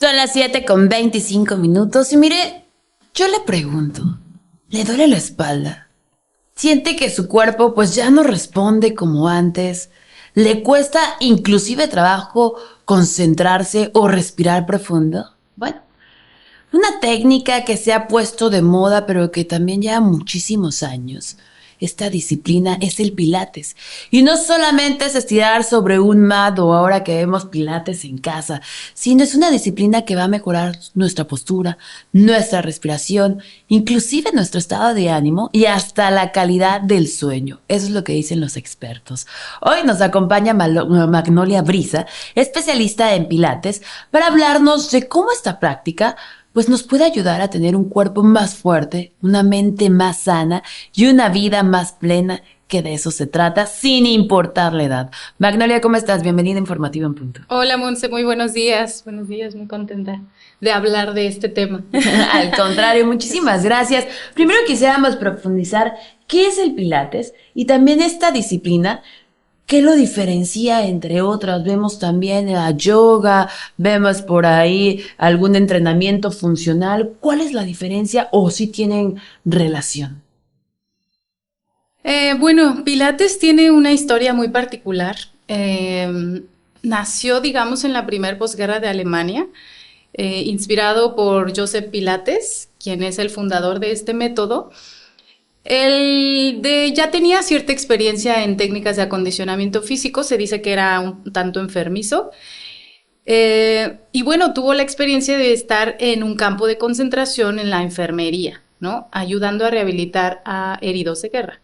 Son las 7:25 y mire, yo le pregunto, ¿le duele la espalda? ¿Siente que su cuerpo pues ya no responde como antes? ¿Le cuesta inclusive trabajo concentrarse o respirar profundo? Bueno, una técnica que se ha puesto de moda pero que también lleva muchísimos años. Esta disciplina es el Pilates. Y no solamente es estirar sobre un mat o ahora que vemos Pilates en casa, sino es una disciplina que va a mejorar nuestra postura, nuestra respiración, inclusive nuestro estado de ánimo y hasta la calidad del sueño. Eso es lo que dicen los expertos. Hoy nos acompaña Magnolia Brisa, especialista en Pilates, para hablarnos de cómo esta práctica pues nos puede ayudar a tener un cuerpo más fuerte, una mente más sana y una vida más plena, que de eso se trata, sin importar la edad. Magnolia, ¿cómo estás? Bienvenida a Informativo en Punto. Hola, Monse, muy buenos días. Buenos días, muy contenta de hablar de este tema. Al contrario, muchísimas gracias. Primero quisiéramos profundizar qué es el Pilates y también esta disciplina. ¿Qué lo diferencia entre otras? Vemos también la yoga, vemos por ahí algún entrenamiento funcional. ¿Cuál es la diferencia o si tienen relación? Bueno, Pilates tiene una historia muy particular. Nació, digamos, en la primer posguerra de Alemania, inspirado por Joseph Pilates, quien es el fundador de este método. Ya tenía cierta experiencia en técnicas de acondicionamiento físico, se dice que era un tanto enfermizo. Y bueno, tuvo la experiencia de estar en un campo de concentración en la enfermería, ¿no? Ayudando a rehabilitar a heridos de guerra.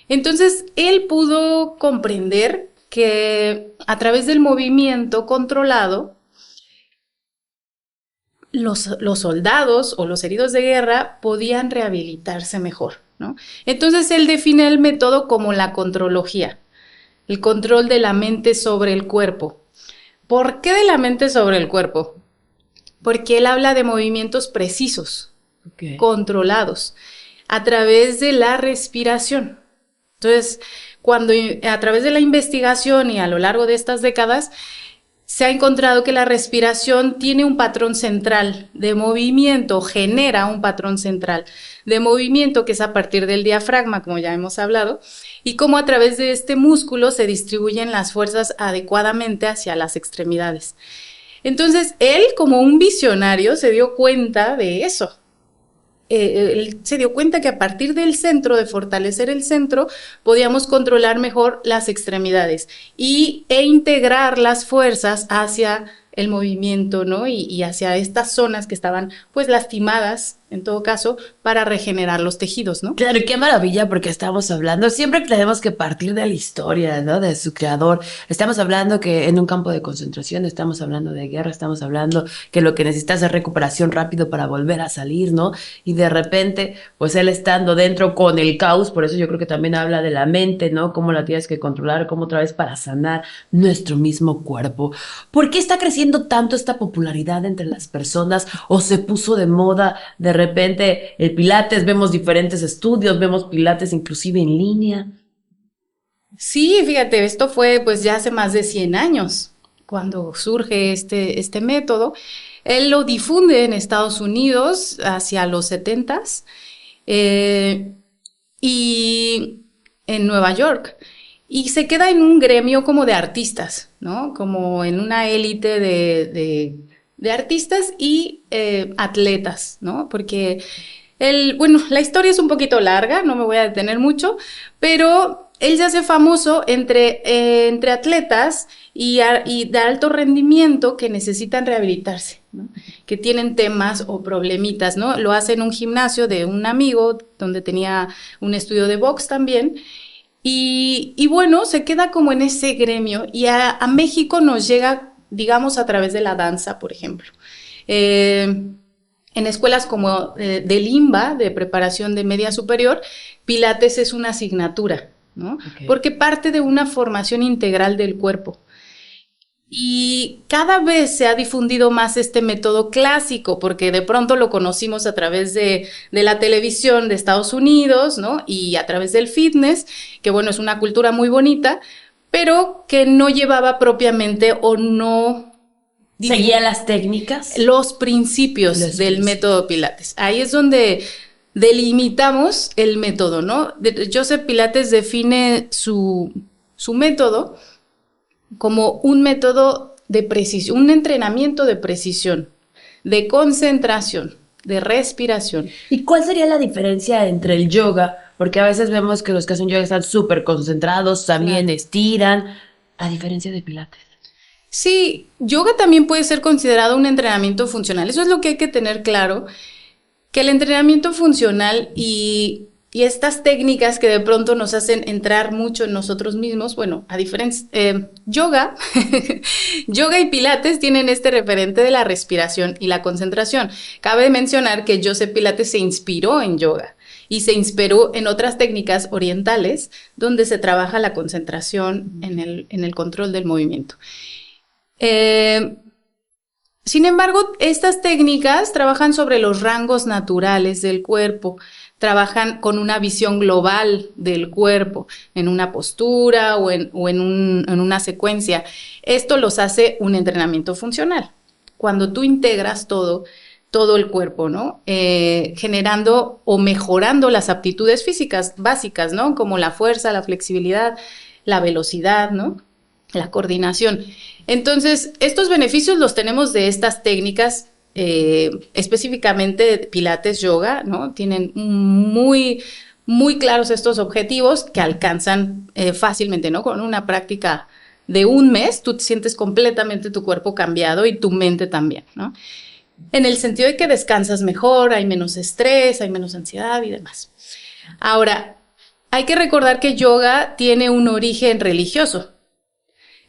Entonces, él pudo comprender que a través del movimiento controlado, los soldados o los heridos de guerra podían rehabilitarse mejor, ¿no? Entonces, él define el método como la contrología, el control de la mente sobre el cuerpo. ¿Por qué de la mente sobre el cuerpo? Porque él habla de movimientos precisos, controlados, a través de la respiración. Entonces, cuando a través de la investigación y a lo largo de estas décadas, se ha encontrado que la respiración tiene un patrón central de movimiento, genera un patrón central de movimiento que es a partir del diafragma, como ya hemos hablado, y cómo a través de este músculo se distribuyen las fuerzas adecuadamente hacia las extremidades. Entonces, él como un visionario se dio cuenta de eso. Él se dio cuenta que a partir del centro, de fortalecer el centro, podíamos controlar mejor las extremidades e integrar las fuerzas hacia el movimiento, ¿no? Y hacia estas zonas que estaban pues lastimadas, en todo caso, para regenerar los tejidos, ¿no? Claro, qué maravilla, porque estamos hablando, siempre tenemos que partir de la historia, ¿no? De su creador. Estamos hablando que en un campo de concentración, estamos hablando de guerra, estamos hablando que lo que necesitas es recuperación rápido para volver a salir, ¿no? Y de repente, pues él estando dentro con el caos, por eso yo creo que también habla de la mente, ¿no? Cómo la tienes que controlar, cómo otra vez para sanar nuestro mismo cuerpo. ¿Por qué está creciendo tanto esta popularidad entre las personas o se puso de moda de repente el Pilates? Vemos diferentes estudios, vemos Pilates inclusive en línea. Sí, fíjate, esto fue pues ya hace más de 100 años cuando surge este método. Él lo difunde en Estados Unidos hacia los 70s y en Nueva York. Y se queda en un gremio como de artistas, ¿no? Como en una élite de artistas y atletas, ¿no? Porque bueno, la historia es un poquito larga, no me voy a detener mucho, pero él se hace famoso entre atletas y de alto rendimiento que necesitan rehabilitarse, ¿no? Que tienen temas o problemitas, ¿no? Lo hace en un gimnasio de un amigo donde tenía un estudio de box también. Y bueno, se queda como en ese gremio y a México nos llega, digamos, a través de la danza, por ejemplo. En escuelas como del IMBA, de preparación de media superior, Pilates es una asignatura, ¿no? Okay. Porque parte de una formación integral del cuerpo. Y cada vez se ha difundido más este método clásico, porque de pronto lo conocimos a través de la televisión de Estados Unidos, ¿no? Y a través del fitness, que bueno, es una cultura muy bonita, pero que no llevaba propiamente o no ¿Seguía las técnicas? Los principios del método Pilates. Ahí es donde delimitamos el método, ¿no? Joseph Pilates define su método como un método de precisión, un entrenamiento de precisión, de concentración, de respiración. ¿Y cuál sería la diferencia entre el yoga? Porque a veces vemos que los que hacen yoga están súper concentrados, también estiran, a diferencia de Pilates. Sí, yoga también puede ser considerado un entrenamiento funcional. Eso es lo que hay que tener claro, que el entrenamiento funcional y estas técnicas que de pronto nos hacen entrar mucho en nosotros mismos, bueno, a diferencia, yoga, yoga y Pilates tienen este referente de la respiración y la concentración. Cabe mencionar que Joseph Pilates se inspiró en yoga y se inspiró en otras técnicas orientales donde se trabaja la concentración en el control del movimiento. Sin embargo, estas técnicas trabajan sobre los rangos naturales del cuerpo, trabajan con una visión global del cuerpo, en una postura o en una secuencia. Esto los hace un entrenamiento funcional. Cuando tú integras todo el cuerpo, ¿no? Generando o mejorando las aptitudes físicas básicas, ¿no? Como la fuerza, la flexibilidad, la velocidad, ¿no? La coordinación. Entonces, estos beneficios los tenemos de estas técnicas, específicamente Pilates, yoga, ¿no? Tienen muy, muy claros estos objetivos que alcanzan fácilmente, ¿no? Con una práctica de un mes, tú te sientes completamente tu cuerpo cambiado y tu mente también, ¿no? En el sentido de que descansas mejor, hay menos estrés, hay menos ansiedad y demás. Ahora, hay que recordar que yoga tiene un origen religioso.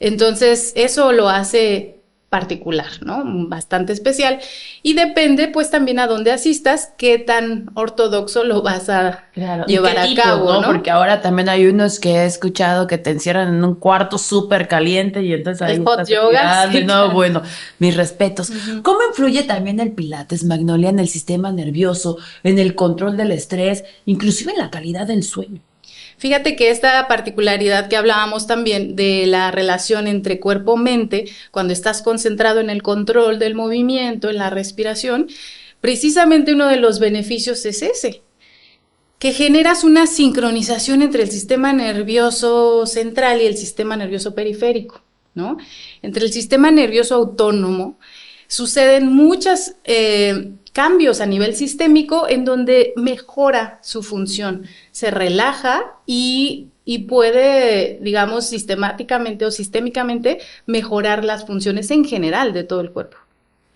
Entonces, eso lo hace particular, ¿no? Bastante especial. Y depende, pues, también a dónde asistas, qué tan ortodoxo lo vas a llevar a cabo, ¿no? Porque ahora también hay unos que he escuchado que te encierran en un cuarto súper caliente y entonces ahí hot yoga. Sí, no, claro. Bueno, mis respetos. ¿Cómo influye también el Pilates, Magnolia, en el sistema nervioso, en el control del estrés, inclusive en la calidad del sueño? Fíjate que esta particularidad que hablábamos también de la relación entre cuerpo-mente, cuando estás concentrado en el control del movimiento, en la respiración, precisamente uno de los beneficios es ese, que generas una sincronización entre el sistema nervioso central y el sistema nervioso periférico, ¿no? Entre el sistema nervioso autónomo suceden muchos cambios a nivel sistémico en donde mejora su función, se relaja y puede, digamos, sistemáticamente o sistémicamente mejorar las funciones en general de todo el cuerpo.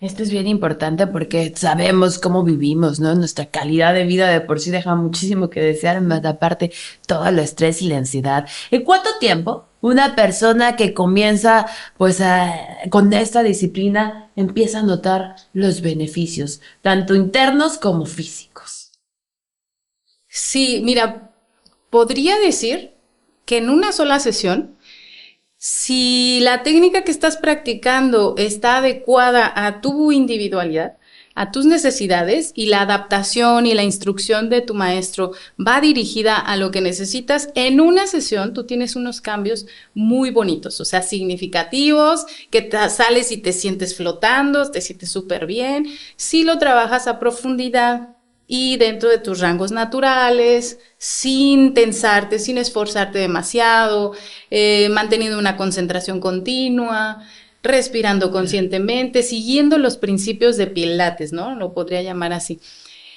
Esto es bien importante porque sabemos cómo vivimos, ¿no? Nuestra calidad de vida de por sí deja muchísimo que desear, más aparte todo el estrés y la ansiedad. ¿En cuánto tiempo una persona que comienza pues con esta disciplina empieza a notar los beneficios, tanto internos como físicos? Sí, mira, podría decir que en una sola sesión, si la técnica que estás practicando está adecuada a tu individualidad, a tus necesidades y la adaptación y la instrucción de tu maestro va dirigida a lo que necesitas, en una sesión tú tienes unos cambios muy bonitos, o sea, significativos, que sales y te sientes flotando, te sientes súper bien. Si lo trabajas a profundidad y dentro de tus rangos naturales, sin tensarte, sin esforzarte demasiado, manteniendo una concentración continua, respirando conscientemente, siguiendo los principios de Pilates, ¿no? Lo podría llamar así.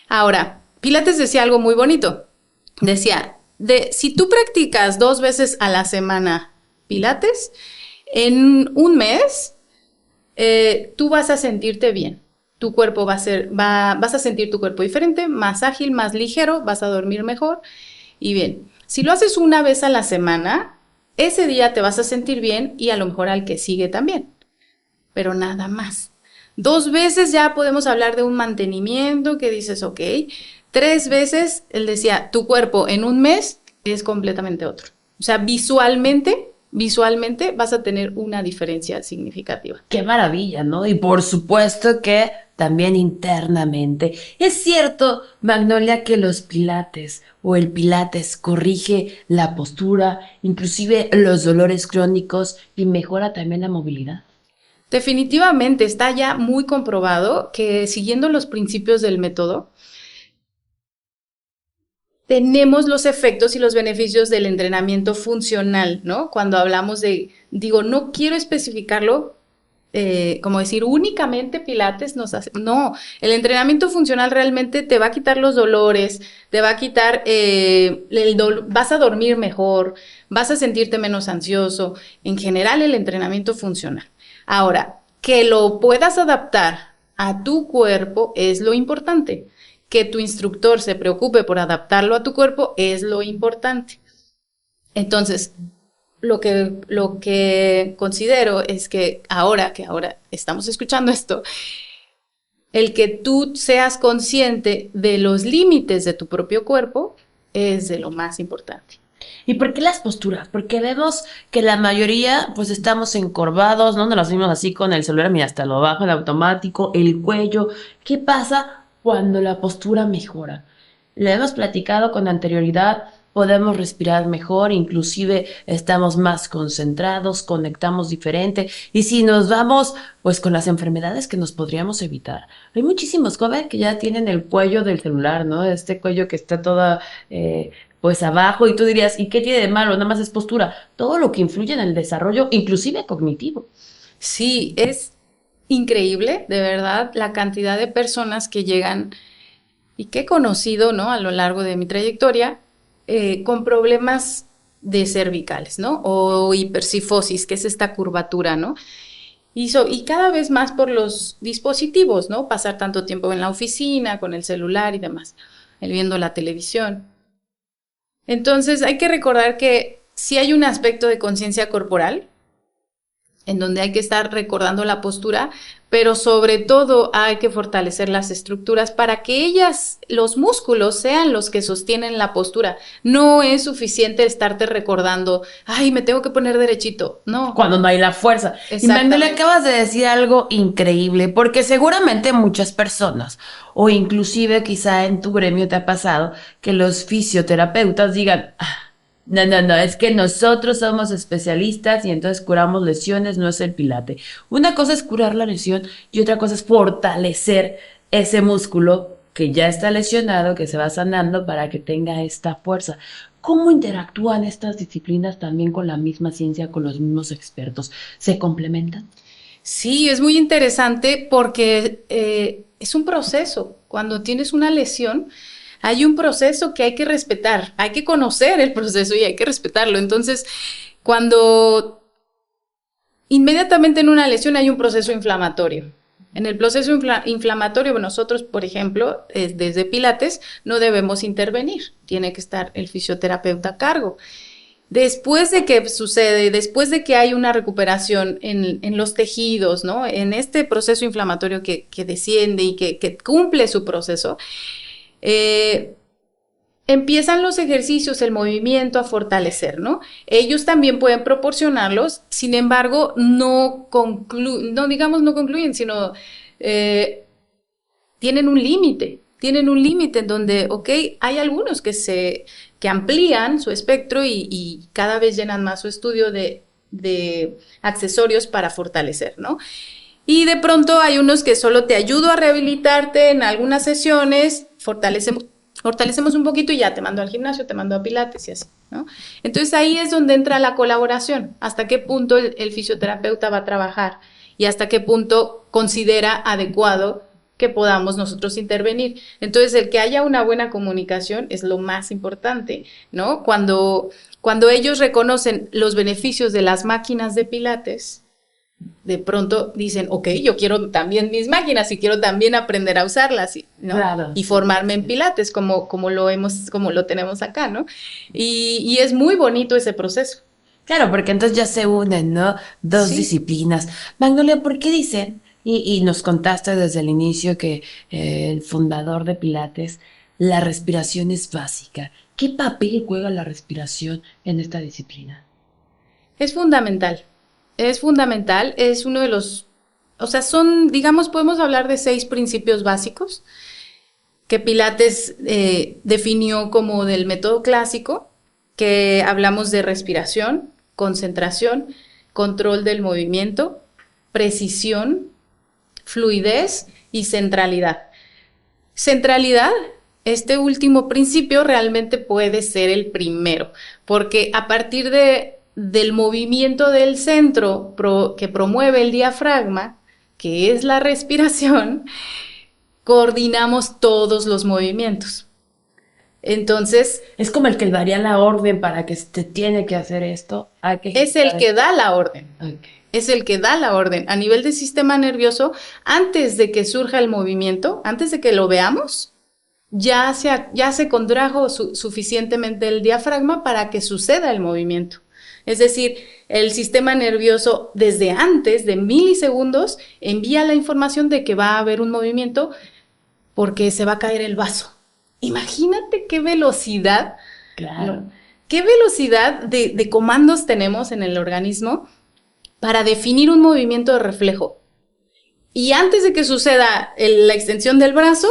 Ahora, Pilates decía algo muy bonito. Decía, si tú practicas 2 veces a la semana Pilates, en un mes tú vas a sentirte bien. Tu cuerpo vas a sentir tu cuerpo diferente, más ágil, más ligero, vas a dormir mejor. Y bien, si lo haces 1 vez a la semana, ese día te vas a sentir bien y a lo mejor al que sigue también. Pero nada más. 2 veces ya podemos hablar de un mantenimiento que dices, ok. 3 veces, él decía, tu cuerpo en un mes es completamente otro. O sea, visualmente vas a tener una diferencia significativa. ¡Qué maravilla!, ¿no? Y por supuesto que también internamente. ¿Es cierto, Magnolia, que los pilates o el pilates corrige la postura, inclusive los dolores crónicos y mejora también la movilidad? Definitivamente está ya muy comprobado que siguiendo los principios del método, tenemos los efectos y los beneficios del entrenamiento funcional, ¿no? Cuando hablamos de, digo, no quiero especificarlo, como decir, únicamente Pilates nos hace, no, el entrenamiento funcional realmente te va a quitar los dolores, te va a quitar, vas a dormir mejor, vas a sentirte menos ansioso, en general el entrenamiento funcional. Ahora, que lo puedas adaptar a tu cuerpo es lo importante. Que tu instructor se preocupe por adaptarlo a tu cuerpo es lo importante. Entonces, lo que considero es que ahora estamos escuchando esto, el que tú seas consciente de los límites de tu propio cuerpo es de lo más importante. ¿Y por qué las posturas? Porque vemos que la mayoría pues estamos encorvados, ¿no? Nos las vimos así con el celular, mira, hasta lo bajo, el automático, el cuello. ¿Qué pasa cuando la postura mejora? Lo hemos platicado con anterioridad, podemos respirar mejor, inclusive estamos más concentrados, conectamos diferente. Y si nos vamos pues con las enfermedades que nos podríamos evitar. Hay muchísimos jóvenes que ya tienen el cuello del celular, ¿no? Este cuello que está toda pues abajo y tú dirías, ¿y qué tiene de malo? Nada más es postura. Todo lo que influye en el desarrollo, inclusive cognitivo. Sí, es increíble, de verdad, la cantidad de personas que llegan y que he conocido, ¿no? A lo largo de mi trayectoria, con problemas de cervicales, ¿no? O hipercifosis, que es esta curvatura, ¿no? Y cada vez más por los dispositivos, ¿no? Pasar tanto tiempo en la oficina, con el celular y demás, viendo la televisión. Entonces hay que recordar que sí hay un aspecto de conciencia corporal, en donde hay que estar recordando la postura, pero sobre todo hay que fortalecer las estructuras para que ellas, los músculos, sean los que sostienen la postura. No es suficiente estarte recordando, ay, me tengo que poner derechito. No. Cuando no hay la fuerza. Y Magnolia, acabas de decir algo increíble, porque seguramente muchas personas, o inclusive quizá en tu gremio te ha pasado, que los fisioterapeutas digan, no, es que nosotros somos especialistas y entonces curamos lesiones, no es el pilate. Una cosa es curar la lesión y otra cosa es fortalecer ese músculo que ya está lesionado, que se va sanando para que tenga esta fuerza. ¿Cómo interactúan estas disciplinas también con la misma ciencia, con los mismos expertos? ¿Se complementan? Sí, es muy interesante porque es un proceso. Cuando tienes una lesión, hay un proceso que hay que respetar, hay que conocer el proceso y hay que respetarlo. Entonces, cuando inmediatamente en una lesión hay un proceso inflamatorio. En el proceso inflamatorio, nosotros, por ejemplo, desde Pilates, no debemos intervenir. Tiene que estar el fisioterapeuta a cargo. Después de que sucede, después de que hay una recuperación en los tejidos, ¿no? En este proceso inflamatorio que desciende y que cumple su proceso, empiezan los ejercicios, el movimiento a fortalecer, ¿no? Ellos también pueden proporcionarlos, sin embargo, no concluyen, sino tienen un límite en donde, ok, hay algunos que amplían su espectro y cada vez llenan más su estudio de accesorios para fortalecer, ¿no? Y de pronto hay unos que solo te ayudo a rehabilitarte en algunas sesiones, fortalecemos un poquito y ya te mando al gimnasio, te mando a pilates y así, ¿no? Entonces ahí es donde entra la colaboración, hasta qué punto el fisioterapeuta va a trabajar y hasta qué punto considera adecuado que podamos nosotros intervenir. Entonces el que haya una buena comunicación es lo más importante, ¿no? Cuando ellos reconocen los beneficios de las máquinas de pilates, de pronto dicen, ok, yo quiero también mis máquinas y quiero también aprender a usarlas, ¿no? Claro, y formarme en pilates como lo tenemos acá, ¿no? Y es muy bonito ese proceso. Claro, porque entonces ya se unen, ¿no? Dos disciplinas. Magnolia, ¿por qué dicen? Y nos contaste desde el inicio que el fundador de Pilates, la respiración es básica. ¿Qué papel juega la respiración en esta disciplina? Es fundamental. Es fundamental, es uno de los, podemos hablar de 6 principios básicos que Pilates definió como del método clásico, que hablamos de respiración, concentración, control del movimiento, precisión, fluidez y centralidad. Centralidad, este último principio realmente puede ser el primero, porque a partir del movimiento del centro que promueve el diafragma, que es la respiración, coordinamos todos los movimientos. Entonces, es como el que daría la orden para que se tiene que hacer esto. Es el que da la orden. Okay. Es el que da la orden. A nivel del sistema nervioso, antes de que surja el movimiento, antes de que lo veamos, ya se contrajo suficientemente el diafragma para que suceda el movimiento. Es decir, el sistema nervioso desde antes de milisegundos envía la información de que va a haber un movimiento porque se va a caer el vaso. Imagínate qué velocidad, claro. ¿no? Qué velocidad de comandos tenemos en el organismo para definir un movimiento de reflejo. Y antes de que suceda la extensión del brazo,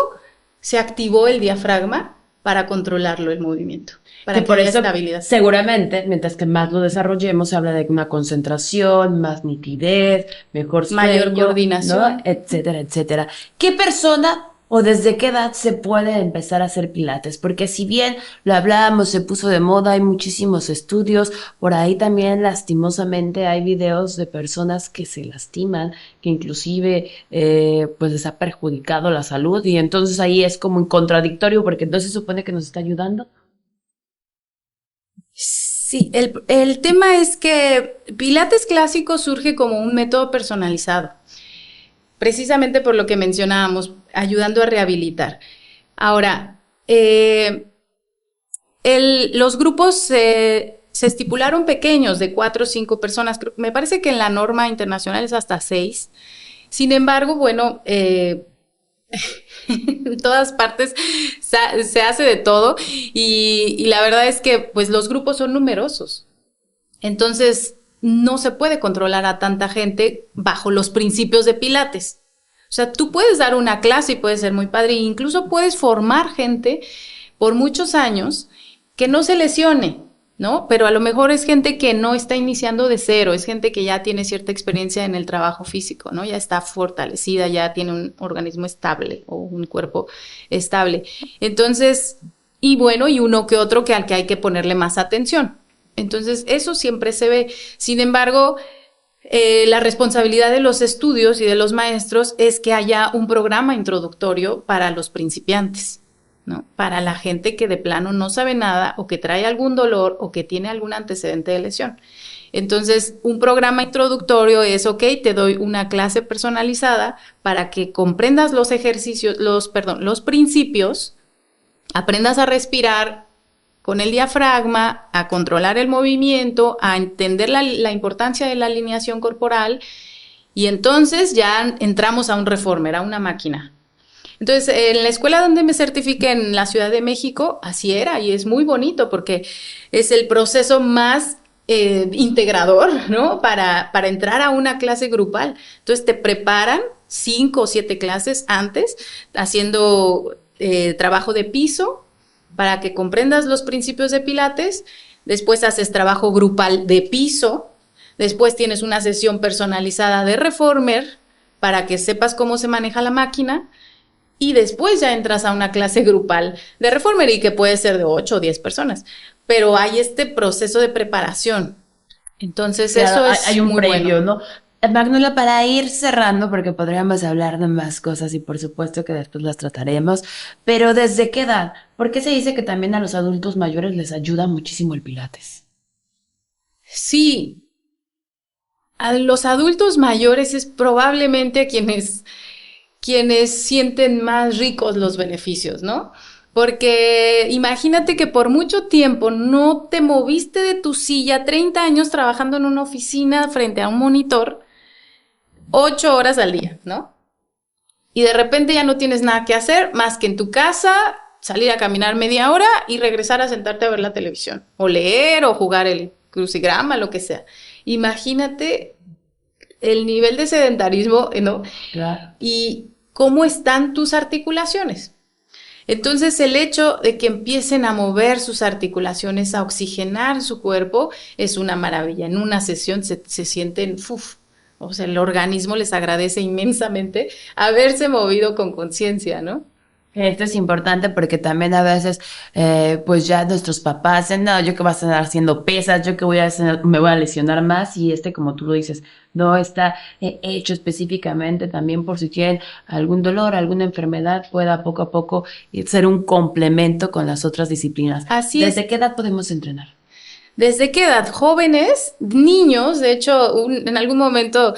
se activó el diafragma para controlarlo el movimiento, para que haya estabilidad. Seguramente, mientras que más lo desarrollemos, se habla de una concentración, más nitidez, mejor sueño, mayor coordinación, ¿no? Etcétera, etcétera. ¿Qué persona o desde qué edad se puede empezar a hacer pilates? Porque si bien lo hablábamos, se puso de moda, hay muchísimos estudios, por ahí también lastimosamente hay videos de personas que se lastiman, que inclusive pues les ha perjudicado la salud, y entonces ahí es como un contradictorio, porque entonces se supone que nos está ayudando. Sí, el tema es que Pilates clásico surge como un método personalizado, precisamente por lo que mencionábamos, ayudando a rehabilitar. Ahora, los grupos se estipularon pequeños, de 4 o 5 personas. Me parece que en la norma internacional es hasta 6. Sin embargo, bueno, en todas partes se hace de todo y la verdad es que pues los grupos son numerosos. Entonces, no se puede controlar a tanta gente bajo los principios de Pilates. O sea, tú puedes dar una clase y puede ser muy padre, e incluso puedes formar gente por muchos años que no se lesione, ¿no? Pero a lo mejor es gente que no está iniciando de cero, es gente que ya tiene cierta experiencia en el trabajo físico, ¿no? Ya está fortalecida, ya tiene un organismo estable o un cuerpo estable. Entonces, y bueno, y uno que otro al que hay que ponerle más atención. Entonces, eso siempre se ve. Sin embargo, la responsabilidad de los estudios y de los maestros es que haya un programa introductorio para los principiantes, ¿no? Para la gente que de plano no sabe nada o que trae algún dolor o que tiene algún antecedente de lesión. Entonces, un programa introductorio es, ok, te doy una clase personalizada para que comprendas los ejercicios, los principios, aprendas a respirar con el diafragma, a controlar el movimiento, a entender la importancia de la alineación corporal, y entonces ya entramos a un reformer, a una máquina. Entonces, en la escuela donde me certifiqué en la Ciudad de México, así era, y es muy bonito porque es el proceso más integrador, ¿no? Para entrar a una clase grupal. Entonces, te preparan 5 o 7 clases antes, haciendo trabajo de piso, para que comprendas los principios de Pilates. Después haces trabajo grupal de piso, después tienes una sesión personalizada de reformer para que sepas cómo se maneja la máquina, y después ya entras a una clase grupal de reformer, y que puede ser de 8 o 10 personas, pero hay este proceso de preparación. Entonces, claro, eso hay un muy previo, bueno, ¿no? Magnula, para ir cerrando, porque podríamos hablar de más cosas y por supuesto que después las trataremos, pero ¿desde qué edad? ¿Por qué se dice que también a los adultos mayores les ayuda muchísimo el Pilates? Sí, a los adultos mayores es probablemente a quienes sienten más ricos los beneficios, ¿no? Porque imagínate que por mucho tiempo no te moviste de tu silla, 30 años trabajando en una oficina frente a un monitor, 8 horas al día, ¿no? Y de repente ya no tienes nada que hacer más que en tu casa salir a caminar media hora y regresar a sentarte a ver la televisión, o leer, o jugar el crucigrama, lo que sea. Imagínate el nivel de sedentarismo, ¿no? Claro. Y cómo están tus articulaciones. Entonces, el hecho de que empiecen a mover sus articulaciones, a oxigenar su cuerpo, es una maravilla. En una sesión se sienten O sea, el organismo les agradece inmensamente haberse movido con conciencia, ¿no? Esto es importante porque también a veces, pues ya nuestros papás dicen, no, yo que voy a estar haciendo pesas, yo que voy a hacer, me voy a lesionar más y como tú lo dices, no está hecho específicamente también por si tienen algún dolor, alguna enfermedad, pueda poco a poco ser un complemento con las otras disciplinas. Así es. ¿Desde qué edad podemos entrenar? ¿Desde qué edad? Jóvenes, niños, de hecho, en algún momento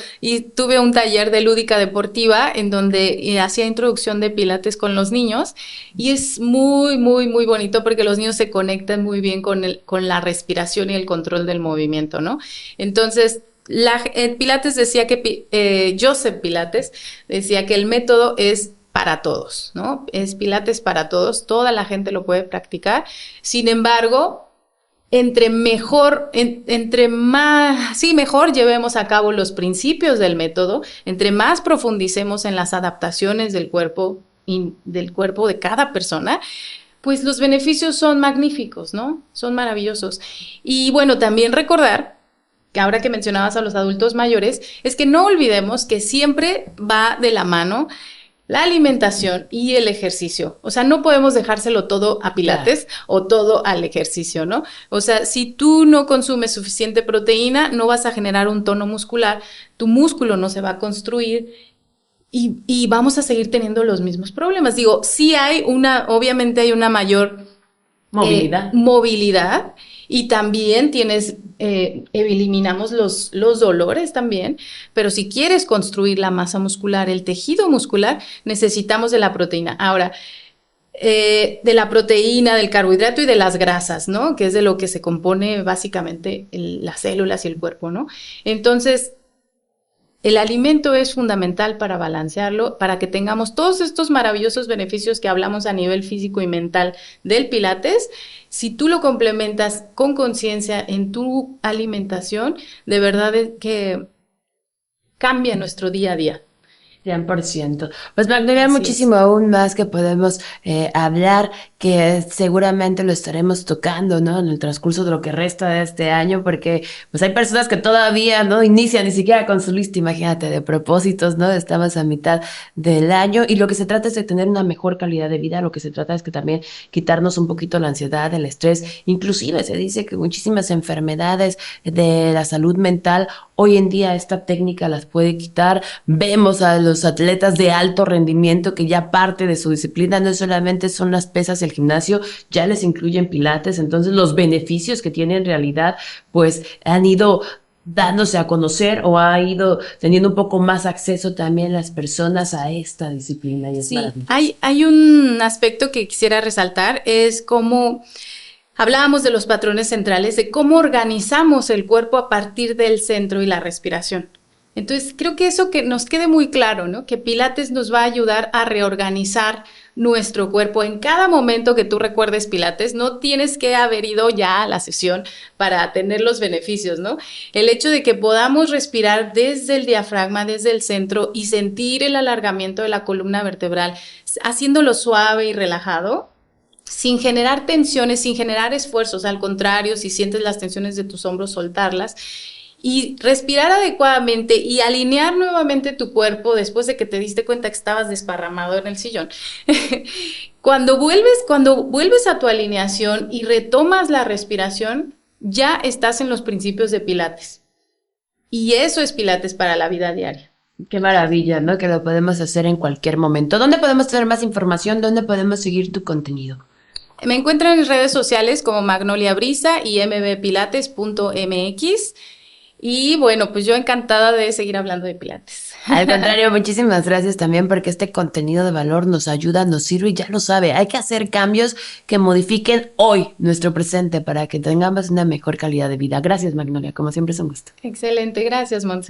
tuve un taller de lúdica deportiva en donde hacía introducción de pilates con los niños y es muy, muy, muy bonito porque los niños se conectan muy bien con la respiración y el control del movimiento, ¿no? Entonces, Pilates decía que, Joseph Pilates decía que el método es para todos, ¿no? Es Pilates para todos, toda la gente lo puede practicar, sin embargo, mejor llevemos a cabo los principios del método, entre más profundicemos en las adaptaciones del cuerpo de cada persona, pues los beneficios son magníficos, ¿no? Son maravillosos. Y bueno, también recordar que ahora que mencionabas a los adultos mayores, es que no olvidemos que siempre va de la mano la alimentación y el ejercicio. O sea, no podemos dejárselo todo a Pilates o todo al ejercicio, ¿no? O sea, si tú no consumes suficiente proteína, no vas a generar un tono muscular, tu músculo no se va a construir y vamos a seguir teniendo los mismos problemas. Digo, sí obviamente hay una mayor movilidad y también eliminamos los dolores también, pero si quieres construir la masa muscular, el tejido muscular, necesitamos de la proteína. Ahora, de la proteína, del carbohidrato y de las grasas, ¿no? Que es de lo que se compone básicamente las células y el cuerpo, ¿no? Entonces, el alimento es fundamental para balancearlo, para que tengamos todos estos maravillosos beneficios que hablamos a nivel físico y mental del Pilates. Si tú lo complementas con conciencia en tu alimentación, de verdad es que cambia nuestro día a día. 100%. Pues Magnolia, muchísimo aún más que podemos hablar, que seguramente lo estaremos tocando, ¿no? En el transcurso de lo que resta de este año, porque pues hay personas que todavía no inician ni siquiera con su lista, imagínate, de propósitos, ¿no? Estamos a mitad del año y lo que se trata es de tener una mejor calidad de vida, lo que se trata es que también quitarnos un poquito la ansiedad, el estrés, inclusive se dice que muchísimas enfermedades de la salud mental hoy en día esta técnica las puede quitar. Vemos a los atletas de alto rendimiento que ya parte de su disciplina no solamente son las pesas, el gimnasio, ya les incluyen pilates, entonces los beneficios que tiene en realidad pues han ido dándose a conocer o ha ido teniendo un poco más acceso también las personas a esta disciplina. Y es maravilloso. Hay un aspecto que quisiera resaltar, es cómo hablábamos de los patrones centrales, de cómo organizamos el cuerpo a partir del centro y la respiración. Entonces, creo que eso que nos quede muy claro, ¿no? Que Pilates nos va a ayudar a reorganizar nuestro cuerpo. En cada momento que tú recuerdes Pilates, no tienes que haber ido ya a la sesión para tener los beneficios, ¿no? El hecho de que podamos respirar desde el diafragma, desde el centro y sentir el alargamiento de la columna vertebral, haciéndolo suave y relajado, sin generar tensiones, sin generar esfuerzos. Al contrario, si sientes las tensiones de tus hombros, soltarlas. Y respirar adecuadamente y alinear nuevamente tu cuerpo después de que te diste cuenta que estabas desparramado en el sillón. Cuando vuelves a tu alineación y retomas la respiración, ya estás en los principios de Pilates. Y eso es Pilates para la vida diaria. Qué maravilla, ¿no? Que lo podemos hacer en cualquier momento. ¿Dónde podemos tener más información? ¿Dónde podemos seguir tu contenido? Me encuentran en redes sociales como Magnolia Brisa y mbpilates.mx. Y bueno, pues yo encantada de seguir hablando de Pilates. Al contrario, muchísimas gracias también porque este contenido de valor nos ayuda, nos sirve y ya lo sabe. Hay que hacer cambios que modifiquen hoy nuestro presente para que tengamos una mejor calidad de vida. Gracias, Magnolia. Como siempre es un gusto. Excelente. Gracias, Montse.